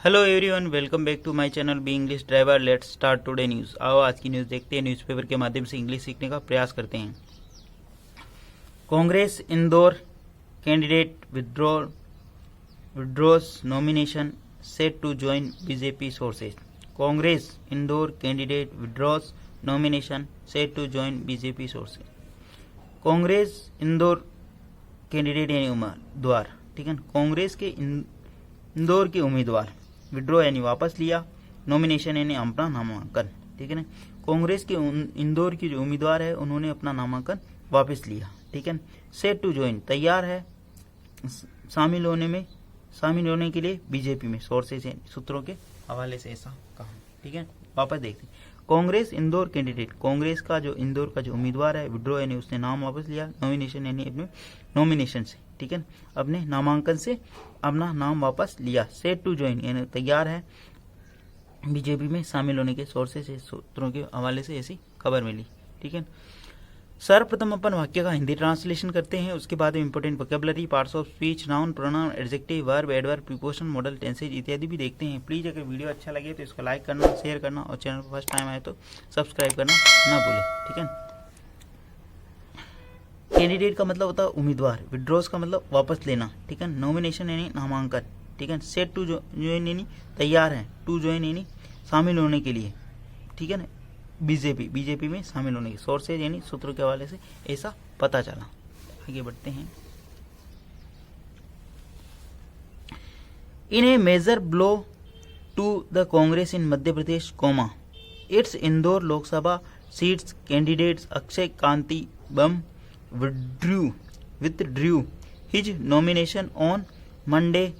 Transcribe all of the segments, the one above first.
Hello everyone, welcome back to my channel B English driver. Let's start today news. आओ आज की news देखते हैं, न्यूज़पेपर के माध्यम से इंग्लिश सीखने का प्रयास करते हैं। Congress Indore candidate withdraws nomination, set to join BJP sources. Congress Indore candidate withdraws nomination, set to join BJP sources. Congress Indore candidate यानी उम्मीदवार, ठीक है, कांग्रेस के इंदौर के उम्मीदवार विड्रॉ यानी वापस लिया, नॉमिनेशन यानी अपना नामांकन, ठीक है ना। कांग्रेस के इंदौर की जो उम्मीदवार है उन्होंने अपना नामांकन वापस लिया, ठीक है। सेट टू ज्वाइन तैयार है शामिल होने के लिए बीजेपी में, सोर्सेज सूत्रों के हवाले से ऐसा कहा, ठीक है। वापस देखते हैं। कांग्रेस इंदौर कैंडिडेट, कांग्रेस का जो इंदौर का जो उम्मीदवार है विड्रॉ यानी उसने नाम वापस लिया, नॉमिनेशन यानी अपने नॉमिनेशन से, ठीक है, अपने नामांकन से अपना नाम वापस लिया। सेट टू ज्वाइन यानी तैयार है बीजेपी में शामिल होने के सोर्सेज सूत्रों के हवाले से ऐसी खबर मिली, ठीक है। सर्वप्रथम अपन वाक्य का हिंदी ट्रांसलेशन करते हैं, उसके बाद important vocabulary, parts of speech, noun, pronoun, adjective, verb, adverb, preposition, model, tenses इत्यादि भी देखते हैं। प्लीज अगर वीडियो अच्छा लगे तो इसको लाइक करना, शेयर करना और चैनल पर फर्स्ट टाइम आए तो सब्सक्राइब करना ना भूलें, ठीक है। कैंडिडेट का मतलब होता है उम्मीदवार, विड्रॉज का मतलब वापस लेना, ठीक है, नॉमिनेशन यानी नामांकन, ठीक है, सेट टू ज्वाइन यानी तैयार है, टू ज्वाइन यानी शामिल होने के लिए, ठीक है ना, बीजेपी में शामिल होने के सोर्सेज यानी सूत्रों के हवाले से ऐसा पता चला। आगे बढ़ते हैं। In a major blow to the Congress in Madhya Pradesh, comma it's Indore Lok Sabha seat's candidates Akshay Kanti Bam withdrew his nomination on Monday,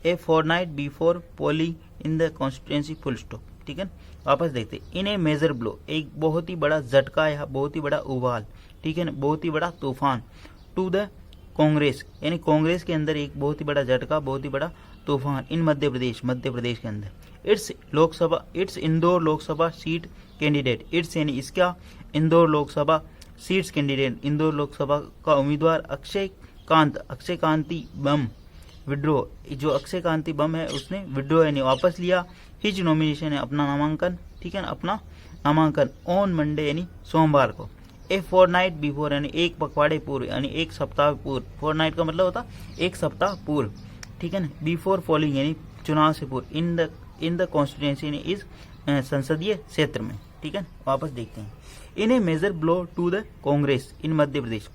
a fortnight before polling in the constituency, full stop, ठीक है। वापस देखते, इन ए मेजर ब्लो, एक बहुत ही बड़ा झटका या बहुत ही बड़ा उबाल, ठीक है ना, बहुत ही बड़ा तूफान, टू द कांग्रेस यानी कांग्रेस के अंदर एक बहुत ही बड़ा झटका, बहुत ही बड़ा तूफान, इन मध्य प्रदेश के अंदर। It's Indore Lok Sabha seat candidate, it's यानी इसका इंदौर लोकसभा सीट्स कैंडिडेट, इंदौर लोकसभा का उम्मीदवार अक्षय कांति बम विड्रॉ, जो अक्षय कांति बम है उसने विड्रॉ यानी वापस लिया, हिज नॉमिनेशन है अपना नामांकन, ठीक है ना, अपना नामांकन, ऑन मंडे यानी सोमवार को, ए फोरनाइट बिफोर यानी एक पखवाड़े पूर्व यानी एक सप्ताह पूर्व, फोरनाइट का मतलब होता एक सप्ताह पूर्व, ठीक है ना, बिफोर पोलिंग यानी चुनाव से पूर्व, इन द कॉन्स्टिट्यूएंसी यानी इस संसदीय क्षेत्र में, ठीक है। वापस देखते हैं। In a major blow to the Congress in Madhya Pradesh,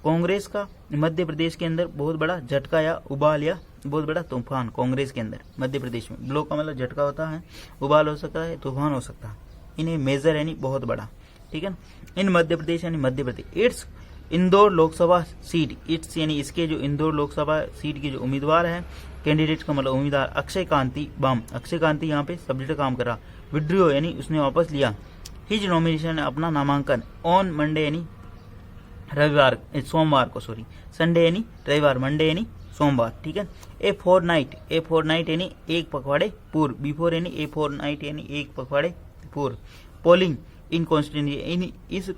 Congress का मध्य प्रदेश के अंदर बहुत बड़ा झटका या उबाल या बहुत बड़ा तूफान, कांग्रेस के अंदर मध्य प्रदेश में, ब्लो का मतलब झटका होता है, उबाल हो सकता है, तूफान हो सकता है। इन ए मेजर यानी बहुत बड़ा, ठीक है, इन मध्य प्रदेश यानी Madhya Pradesh. It's Indore Lok Sabha seat, it's यानी इसके जो इंदौर लोकसभा सीट के जो उम्मीदवार है, कैंडिडेट का मतलब उम्मीदवार अक्षय कांति बम, अक्षय कांति यहाँ पे सब्जेक्ट काम कर रहा, विड्रॉ यानी उसने वापस लिया, हिज नॉमिनेशन अपना नामांकन, ऑन मंडे यानी सोमवार को, संडे यानी रविवार, मंडे यानी सोमवार, ठीक है। ए फोरनाइट यानी एक पखवाड़े पूर्व, बिफोर यानी ए फोरनाइट यानी एक पखवाड़े पूर्व, पोलिंग इन कॉन्स्टिट्यूएंसी इस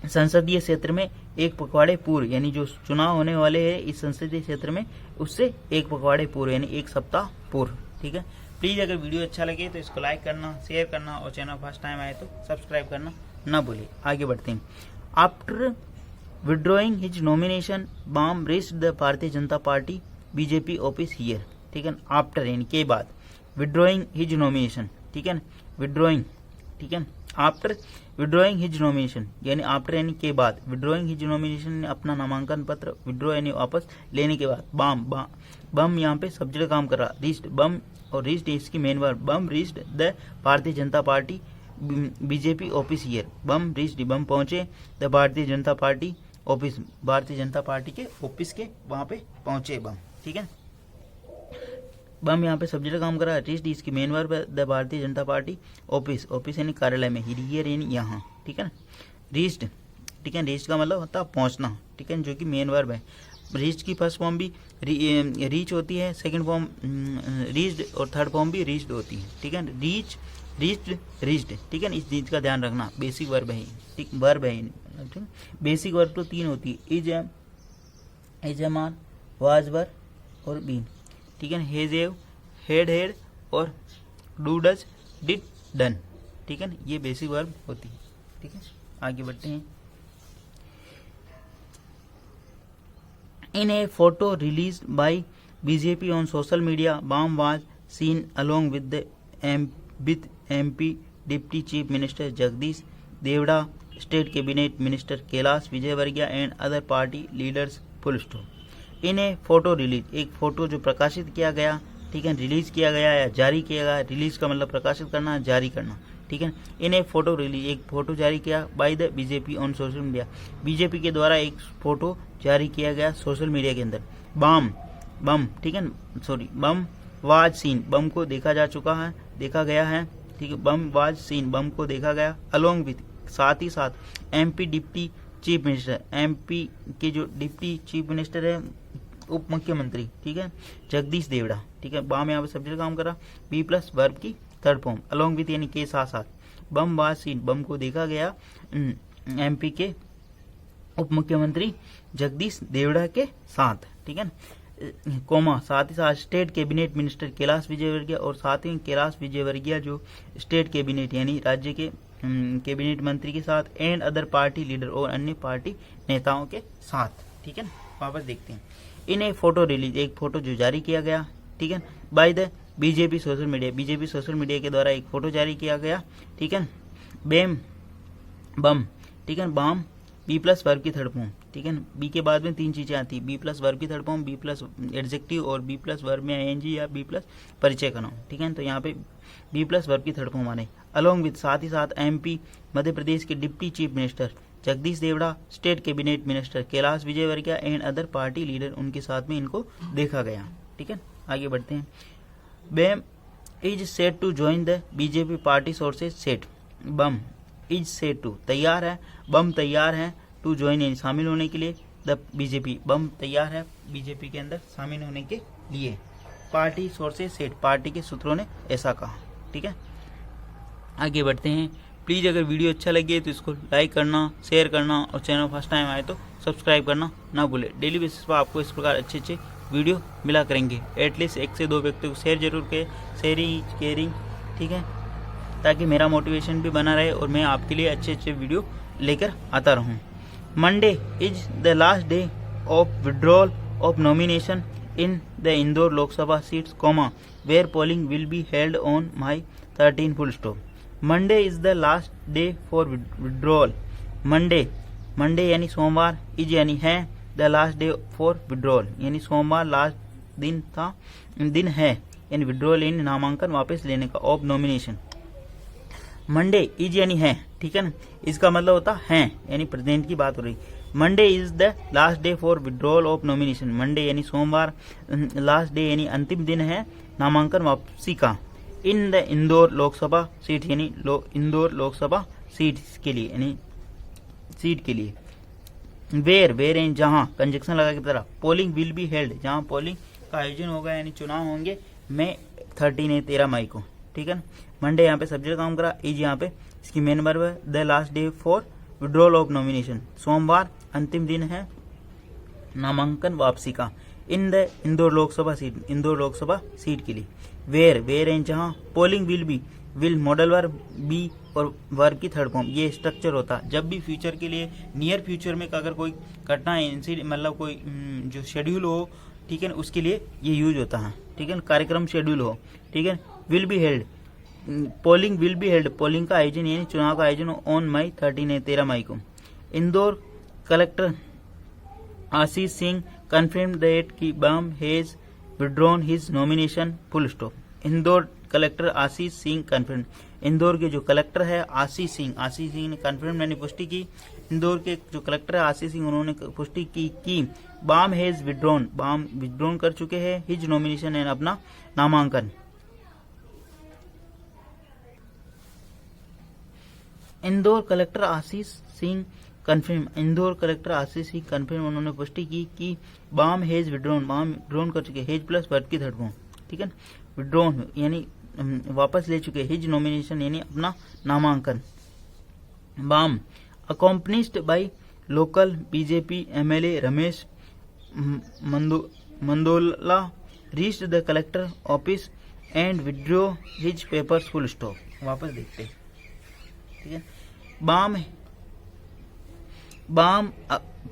संसदीय क्षेत्र में एक पखवाड़े पूर्व यानी जो चुनाव होने वाले हैं इस संसदीय क्षेत्र में उससे एक पखवाड़े पूर्व यानी एक सप्ताह पूर्व, ठीक है। प्लीज अगर वीडियो अच्छा लगे तो इसको लाइक करना, शेयर करना और चैनल फर्स्ट टाइम आए तो सब्सक्राइब करना ना भूलिए। आगे बढ़ते हैं। After withdrawing his nomination, Bam reached the Bharatiya Janata party BJP office here, ठीक है। आफ्टर यानी के बाद, विड्रॉइंग हिज नॉमिनेशन, ठीक है, विड्रॉइंग, ठीक है, आफ्टर विड्रॉइंग हिज नॉमिनेशन यानी आफ्टर यानी के बाद, विड्रॉइंग हिज नॉमिनेशन अपना नामांकन पत्र, विड्रॉ यानी वापस लेने के बाद, बम यहाँ पे सब्जेक्ट काम कर रहा, रीच्ड बम और रीच्ड इसकी main verb, Bam reached the Bharatiya Janata party BJP office here, Bam reached Bam पहुंचे the Bharatiya Janata party office, भारतीय जनता पार्टी के ऑफिस के वहां पे पहुंचे बम, ठीक है। बम यहाँ पे सब्जेक्ट काम कर रहा है, रीच्ड इसकी मेन वर्ब है, the Bharatiya Janata party office यानी कार्यालय में, हियर यानी यहाँ, ठीक है ना, रीच्ड, ठीक है, रीच्ड का मतलब होता है पहुंचना, ठीक है, जो कि मेन वर्ब है। रीच की फर्स्ट फॉर्म भी रीच होती है, सेकंड फॉर्म रीच्ड और थर्ड फॉर्म भी रीच्ड होती है, ठीक है, रीच्ड, ठीक है ना, इस चीज का ध्यान रखना, बेसिक वर्ब है, ठीक, वर्ब है, ठीक, बेसिक वर्ब तो 3 होती है, is am are, was were और बीन, ठीक है, हेज एव हेड और डू डज डिड डन, ठीक है ना, ये बेसिक वर्ब होती है। ठीक है, आगे बढ़ते हैं। In a photo release by BJP on social media, Bam was seen along with MP deputy chief minister Jagdish Devda, state cabinet minister Kailash Vijayvargiya and other party leaders, full stop. In a photo release, एक photo जो प्रकाशित किया गया, ठीक है, release किया गया या जारी किया गया। रिलीज का मतलब प्रकाशित करना, जारी करना, ठीक है। इन ए फोटो रिलीज, एक फोटो जारी किया by the BJP on social media, BJP के द्वारा एक फोटो जारी किया गया सोशल मीडिया के अंदर। बम, ठीक है, सॉरी, बम वाज सीन, बम को देखा जा चुका है, देखा गया है, ठीक है। बम वाज सीन, बम को देखा गया, अलोंग विथ, साथ ही साथ, MP deputy chief minister, MP के जो डिप्टी चीफ मिनिस्टर है, उप मुख्यमंत्री, ठीक है, जगदीश देवड़ा, ठीक है। बाम यहाँ पे सब्जेक्ट काम करा, बी प्लस वर्ब की थर्ड फॉर्म, अलोंग विथ यानी के साथ साथ, बम वाज सीन, बम को देखा गया MP के उप मुख्यमंत्री जगदीश देवड़ा के साथ, ठीक है, कोमा, साथ ही साथ state cabinet minister Kailash Vijayvargiya, और साथ ही कैलाश विजयवर्गीय जो स्टेट कैबिनेट यानी राज्य के कैबिनेट मंत्री के साथ, एंड अदर पार्टी लीडर, और अन्य पार्टी नेताओं के साथ, ठीक है। वापस देखते हैं। इन ए फोटो रिलीज, एक फोटो जो जारी किया गया, ठीक है, by the BJP social media, BJP social media के द्वारा एक फोटो जारी किया गया, ठीक है। बम, ठीक है, बाम, बी प्लस वर्ब की थर्ड फॉर्म, ठीक है ना। बी के बाद में तीन चीजें आती है, बी प्लस वर्ब की third form, be plus adjective, और बी प्लस वर्ब में ING या बी प्लस परिचय का नाम, ठीक है। तो यहाँ पे बी प्लस वर्ब की थर्ड फॉर्म आने, अलोंग विद, साथ ही साथ, MP मध्य प्रदेश के deputy chief minister Jagdish Devda, state cabinet minister Kailash Vijayvargiya and other party leader, उनके साथ में इनको देखा गया, ठीक है। आगे बढ़ते हैं। Bam is set to join the BJP party sources said, Bam is set to, तैयार है, बम तैयार है, टू ज्वाइन यानी शामिल होने के लिए, द बीजेपी, बम तैयार है बीजेपी के अंदर शामिल होने के लिए, पार्टी सोर्सेज सेट, पार्टी के सूत्रों ने ऐसा कहा, ठीक है। आगे बढ़ते हैं। प्लीज़ अगर वीडियो अच्छा लगे तो इसको लाइक करना, शेयर करना, और चैनल फर्स्ट टाइम आए तो सब्सक्राइब करना ना भूले। डेली बेसिस पर आपको इस प्रकार अच्छे अच्छे वीडियो मिला करेंगे। एटलीस्ट 1 से 2 व्यक्तियों को शेयर जरूर करें, शेयरिंग केयरिंग, ठीक है, ताकि मेरा मोटिवेशन भी बना रहे और मैं आपके लिए अच्छे अच्छे वीडियो लेकर आता रहूं। Monday is the last day of withdrawal of nomination in the Indore Lok Sabha seats, comma, where polling will be held on May 13 full stop. Monday is the last day for withdrawal, Monday यानी सोमवार, is यानी है, the last day for withdrawal यानी सोमवार last दिन है, यानी withdrawal यानी नामांकन वापस लेने का, ऑफ नॉमिनेशन। मंडे इज यानी है, ठीक है ना, इसका मतलब होता है यानी प्रेजेंट की बात हो रही। Monday is the last day for withdrawal of nomination, Monday यानी सोमवार, लास्ट डे यानी अंतिम दिन है नामांकन वापसी का, in the Indore Lok Sabha seat यानी इंदौर लोकसभा सीट के लिए, यानी सीट के लिए। वेयर यानी जहां, कंजक्शन लगा की तरह, पोलिंग विल बी हेल्ड, जहां पोलिंग का आयोजन होगा यानी चुनाव होंगे, मई 13 मई को, ठीक है। मंडे यहाँ पे सब्जेक्ट काम करा, इज यहाँ पे इसकी मेन वर्ब है, the last day for withdrawal of nomination, सोमवार अंतिम दिन है नामांकन वापसी का, in the Indore Lok Sabha seat के लिए। वेयर एंड जहां, polling will modal verb, be और वर्ब की थर्ड फॉर्म, ये स्ट्रक्चर होता है जब भी फ्यूचर के लिए, नियर फ्यूचर में अगर कोई घटना इंसिडेंट मतलब कोई जो शेड्यूल हो, ठीक है, उसके लिए ये यूज होता है, ठीक है, कार्यक्रम शेड्यूल हो, ठीक है। Will be held, polling will be held, polling का आयोजन यानी चुनाव का आयोजन ऑन मई 13 मई को। Indore collector Ashish Singh confirmed that कि Bam has withdrawn his nomination, full stop। Indore collector Ashish Singh confirm, Indore के जो कलेक्टर है आशीष सिंह ने कन्फर्म यानी पुष्टि की, इंदौर के जो कलेक्टर है आशीष सिंह उन्होंने पुष्टि की कि बाम हैज विड्रॉन कर चुके हैं हिज नॉमिनेशन यानी अपना नामांकन। Indore collector Ashish Singh confirm, Indore collector Ashish Singh confirm उन्होंने पुष्टि की कि बाम हैज विड्रॉन कर चुके, हेज प्लस वर्ब की थर्ड फॉर्म, ठीक है, विड्रॉन यानी वापस ले चुके, हिज नॉमिनेशन यानी अपना नामांकन। Bam accompanied by local BJP MLA Ramesh Mendola reached the collector office and withdraw his papers full stop. वापस देखते हैं, ठीक है। बाम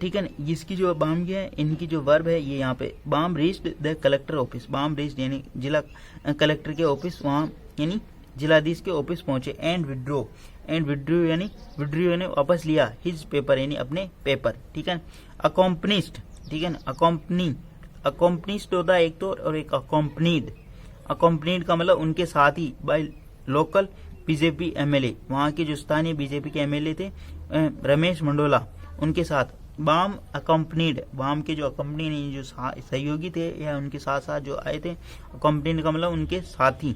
ठीक है ना, इसकी जो बाम की है, इनकी जो वर्ब है ये यहाँ पे Bam reached the collector office. Bam reached यानी जिला कलेक्टर के ऑफिस, वहाँ यानी जिलाधीश के ऑफिस पहुंचे। एंड विड्रॉ यानी वापस लिया। हिज पेपर यानी अपने पेपर, ठीक है। अकॉम्पनिस्ट, ठीक है ना, अकॉम्पनिस्ट होता है एक तो, और एक अकॉम्पनीड का मतलब उनके साथ ही, बाय लोकल बीजेपी एमएलए, वहाँ के जो स्थानीय बीजेपी के एमएलए थे रमेश मंडोला, उनके साथ। बाम अकॉम्पनीड, बाम के जो अकॉम्पनी जो सहयोगी थे या उनके साथ साथ जो आए थे, अकॉम्पनीड का मतलब उनके साथी,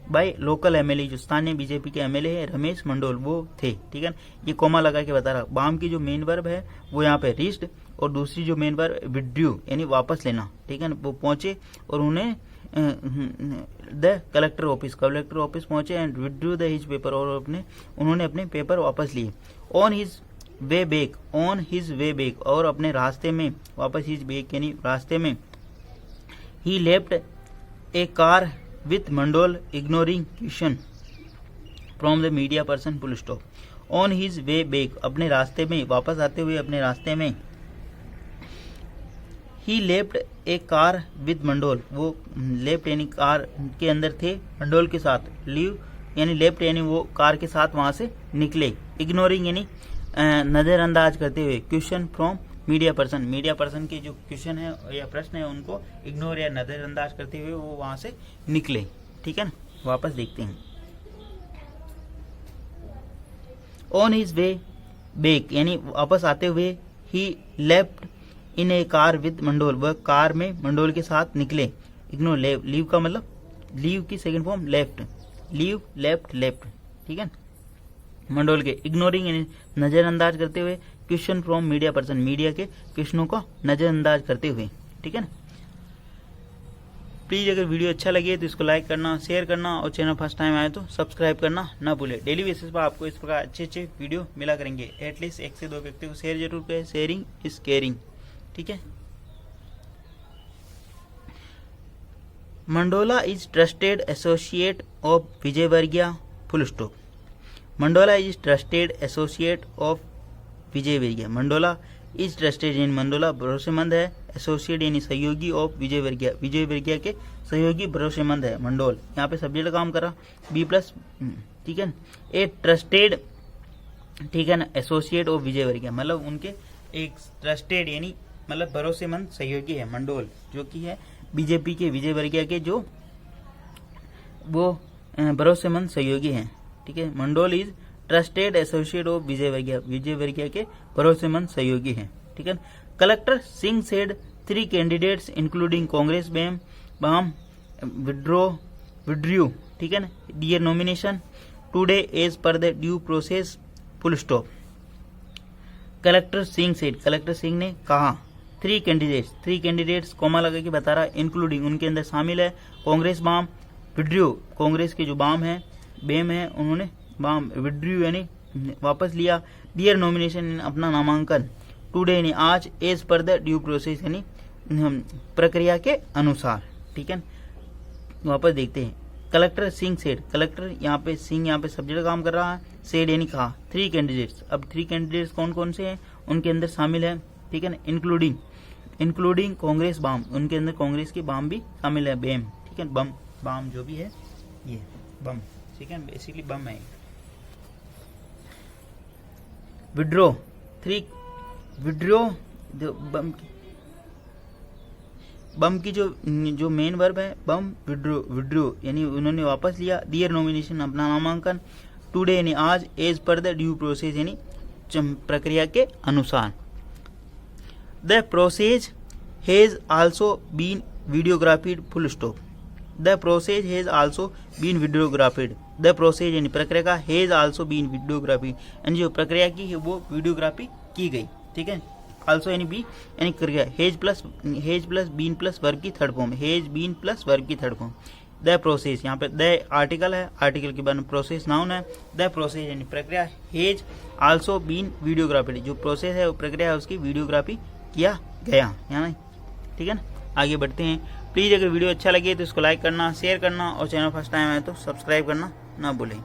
बाय लोकल एमएलए, जो स्थानीय बीजेपी के एमएलए है रमेश मंडोल, वो थे, ठीक है। ये कोमा लगा के बता रहा। बाम की जो मेन वर्ब है वो यहाँ पे रीच्ड, और दूसरी जो मेन वर्ब विड्रू यानी वापस लेना, ठीक है। वो पहुंचे और उन्हें द कलेक्टर ऑफिस पहुंचे and withdrew the his paper, और उन्होंने अपने पेपर वापस लिए। ऑन हिज वे बैक, और अपने रास्ते में वापस, हिज बैक यानी रास्ते में। He left a car with Mendola ignoring question from the media person full stop. On his way back, अपने रास्ते में, वापस आते हुए अपने रास्ते में। He left a car with Mendola, वो लेफ्ट यानी कार के अंदर थे मंडोल के साथ। लीव यानी लेफ्ट यानी वो कार के साथ वहां से निकले। इग्नोरिंग यानी नजरअंदाज करते हुए। क्वेश्चन फ्रॉम मीडिया पर्सन के जो क्वेश्चन है या प्रश्न है उनको इग्नोर या नजरअंदाज करते हुए वो वहां से निकले, ठीक है ना। वापस देखते हैं। ऑन हिज वे बैक यानी वापस आते हुए। He left in a car with Mendola, वह कार में मंडोल के साथ निकले। इग्नोर लीव का मतलब, लीव की second form left, leave left, ठीक है। मंडोल के इग्नोरिंग यानी नजरअंदाज करते हुए। Question from media person, media के क्वेश्चनों को नजरअंदाज करते हुए, ठीक है ना। प्लीज अगर वीडियो अच्छा लगे तो इसको लाइक करना, शेयर करना, और चैनल फर्स्ट टाइम आए तो सब्सक्राइब करना ना भूले। डेली बेसिस पर आपको इस प्रकार अच्छे वीडियो मिला करेंगे। एटलीस्ट 1 से 2 व्यक्ति को शेयर जरूर करें, शेयरिंग इज केयरिंग, ठीक है। Mandola is trusted associate of Vijayvargiya full stop. Mandola is trusted associate of Vijayvargiya. Mandola is trusted यानी मंडोला भरोसेमंद है, एसोसिएट यानी सहयोगी, ऑफ विजयवर्गीय के सहयोगी भरोसेमंद है मंडोल। यहाँ पे सब्जेक्ट काम करा B+, ठीक है। ए ट्रस्टेड, ठीक है ना, एसोसिएट ऑफ विजयवर्गीय मतलब उनके एक ट्रस्टेड यानी मतलब भरोसेमंद सहयोगी है मंडोल, जो कि है बीजेपी के विजयवर्गीय के जो वो भरोसेमंद सहयोगी हैं, ठीक है। Mendola is trusted associate of Vijayvargiya के भरोसेमंद सहयोगी हैं, ठीक है। Collector Singh said 3 candidates including Congress Bam withdrew, ठीक है ना, their nomination today as per the due process full stop. Collector Singh ने कहा 3 कैंडिडेट्स कोमा लगा के बता रहा, इंक्लूडिंग उनके अंदर शामिल है कांग्रेस बाम विड्रू, कांग्रेस के जो बाम है उन्होंने बाम विड्रू यानी वापस लिया। डियर नॉमिनेशन अपना नामांकन। टुडे यानी आज, as per the due process यानी प्रक्रिया के अनुसार, ठीक है। वापस देखते हैं। कलेक्टर सिंह सेड, कलेक्टर यहाँ पे सिंह यहाँ पे सब्जेक्ट काम कर रहा है, सेड यानी कहा। 3 कैंडिडेट्स, अब 3 कैंडिडेट्स कौन कौन से हैं उनके अंदर शामिल है, ठीक है ना। इंक्लूडिंग कांग्रेस बाम, उनके अंदर कांग्रेस की बाम भी शामिल है, बेम, ठीक है। बाम जो भी है ये बम, ठीक है, बेसिकली बम है। विड्रो बम की जो मेन वर्ब है बम विड्रो यानी उन्होंने वापस लिया। डियर नॉमिनेशन अपना नामांकन। टुडे यानी आज, as per the due process यानी प्रक्रिया के अनुसार। The process has also been videographed full stop. The process has also been videographed, the process यानी प्रक्रिया का, हैज आल्सो बीन वीडियोग्राफी यानी जो प्रक्रिया की है वो वीडियोग्राफी की गई, ठीक है। आल्सो यानी बी यानी क्रिया, has plus been plus verb की third form, has been plus verb की थर्ड फॉर्म। द प्रोसेस, यहाँ पे द आर्टिकल है, आर्टिकल के बाद प्रोसेस नाउन है। द प्रोसेस यानी प्रक्रिया, हेज आल्सो बीन वीडियोग्राफी, जो प्रोसेस है वो प्रक्रिया है उसकी वीडियोग्राफी किया गया, ठीक है ना। आगे बढ़ते हैं। प्लीज़ अगर वीडियो अच्छा लगे तो इसको लाइक करना, शेयर करना और चैनल फर्स्ट टाइम आए तो सब्सक्राइब करना ना भूलें।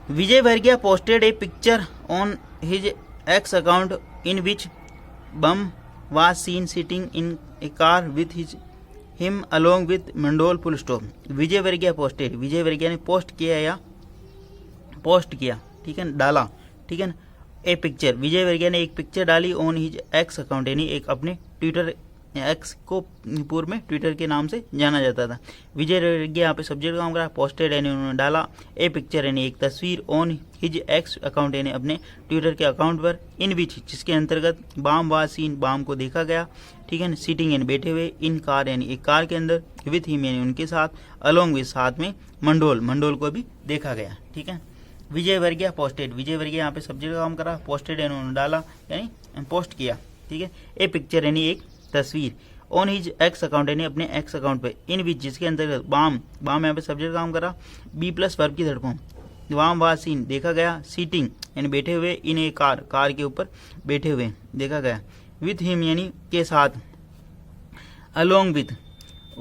Vijay Varghya posted a picture on his X account in which Bum was seen sitting in a car with him along with Mandol full stop। विजय वर्गीय posted, विजय वर्गीय ने पोस्ट किया या पोस्ट किया, ठीक है, डाला, ठीक है ना, ए पिक्चर, विजय वर्गीय ने एक पिक्चर डाली ऑन हिज एक्स अकाउंट, यानी एक अपने ट्विटर, एक्स को पूर्व में ट्विटर के नाम से जाना जाता था। विजय वर्गीय यहाँ पे सब्जेक्ट काम करा, पोस्टेड यानी उन्होंने डाला, ए पिक्चर यानी एक तस्वीर ऑन हिज एक्स अकाउंट यानी अपने ट्विटर के अकाउंट पर, इन विच जिसके अंतर्गत बाम वाज सीन बाम को देखा गया, ठीक है ना, सीटिंग यानी बैठे हुए, इन कार यानी एक कार के अंदर, विथ हिम यानी उनके साथ, अलोंग विथ साथ में, मंडोल मंडोल को भी देखा गया, ठीक है। विजय वर्गीय पोस्टेड, विजय वर्गीय यहाँ पे सब्जेक्ट काम करा, पोस्टेड यानी उन्होंने डाला यानी पोस्ट किया, ठीक है, ए पिक्चर यानी एक तस्वीर, ऑन हिज एक्स अकाउंट यानी अपने एक्स अकाउंट पे, इन विच जिसके अंतर्गत बाम बाम यहाँ पे सब्जेक्ट काम करा, बी प्लस वर्ब की थर्ड फॉर्म, वाम वाज सीन देखा गया, सीटिंग यानी बैठे हुए, इन ए कार कार के ऊपर बैठे हुए देखा गया, विथ हिम यानी के साथ, अलोंग विथ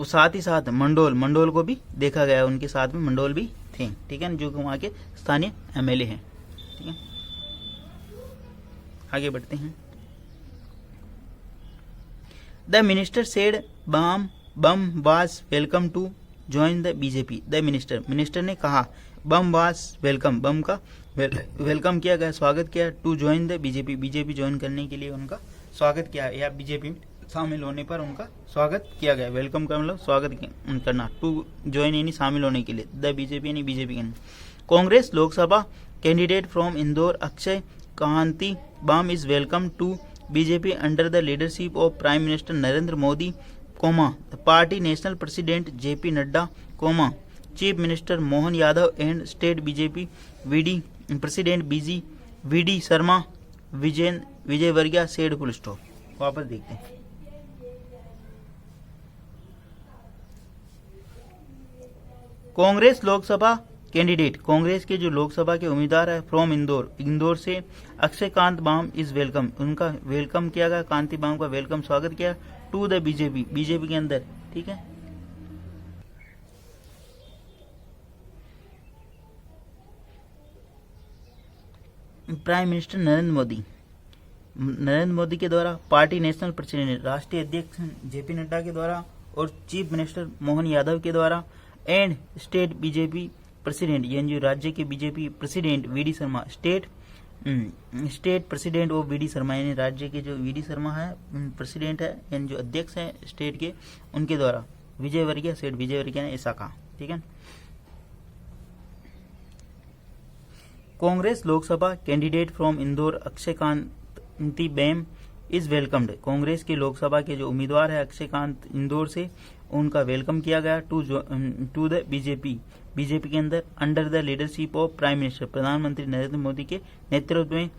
साथ ही साथ, मंडोल मंडोल को भी देखा गया, उनके साथ में मंडोल भी थे, ठीक है, जो कि वहाँ के स्थानीय एमएलए हैं, ठीक है। आगे बढ़ते हैं। The minister said Bam was welcome to join the BJP. The minister ने कहा बम वाज वेलकम, बम का वेलकम किया गया, स्वागत किया, to join the BJP, BJP join करने के लिए उनका स्वागत किया, या बीजेपी में शामिल होने पर उनका स्वागत किया गया। वेलकम का मतलब स्वागत करना, टू ज्वाइन यानी शामिल होने के लिए, द बीजेपी यानी बीजेपी के। Congress Lok Sabha candidate from Indore Akshay Kanti Bam is welcome to BJP under the leadership of prime minister Narendra Modi, the party national president JP Nadda, chief minister Mohan Yadav and state BJP VD president VD Sharma, Vijay Vargiya said full stop. वापस देखते हैं। Congress Lok Sabha candidate, Congress के जो लोकसभा के उम्मीदवार है, फ्रॉम इंदौर से, अक्षय कांत बाम इज वेलकम, उनका वेलकम किया गया, कांति बाम का वेलकम स्वागत किया, टू द बीजेपी, बीजेपी के अंदर, ठीक है। प्राइम मिनिस्टर नरेंद्र मोदी के द्वारा, पार्टी नेशनल प्रेसिडेंट राष्ट्रीय अध्यक्ष जेपी नड्डा के द्वारा, और चीफ मिनिस्टर मोहन यादव के द्वारा, एंड स्टेट बीजेपी प्रेसिडेंट यानी जो राज्य के BJP president VD Sharma, state president of VD Sharma यानी राज्य के जो वीडी शर्मा है प्रेसिडेंट है यानी जो अध्यक्ष है स्टेट के, उनके द्वारा, विजय वर्गीय सेठ, विजय वर्गीय ने ऐसा कहा, ठीक है। Congress Lok Sabha candidate from Indore Akshay Kanti Bam is welcomed, Congress के लोकसभा के जो उम्मीदवार है अक्षय कांत इंदौर से, उनका वेलकम किया गया, टू द बीजेपी के अंदर, under the leadership of prime minister, प्रधानमंत्री नरेंद्र मोदी के नेतृत्व में,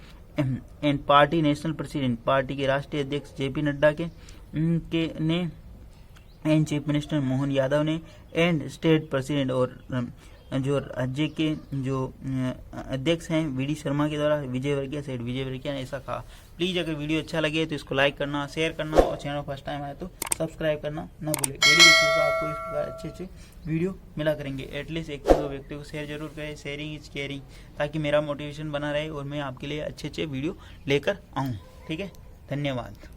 and party national president, party के राष्ट्रीय अध्यक्ष जेपी नड्डा के ने, and chief minister Mohan Yadav ने, एंड स्टेट प्रेसिडेंट और जो राज्य के जो अध्यक्ष हैं वीडी शर्मा के द्वारा, विजय वर्गीय सेठ, विजय वर्गीय ने ऐसा कहा। प्लीज़ अगर वीडियो अच्छा लगे तो इसको लाइक करना, शेयर करना और चैनल फर्स्ट टाइम आए तो सब्सक्राइब करना ना भूलें। डेली बेसिस पर आपको इस प्रकार अच्छे वीडियो मिला करेंगे। एटलीस्ट 1 से 2 व्यक्ति को शेयर जरूर करें, शेयरिंग इज केयरिंग, ताकि मेरा मोटिवेशन बना रहे और मैं आपके लिए अच्छे वीडियो लेकर आऊँ, ठीक है। धन्यवाद।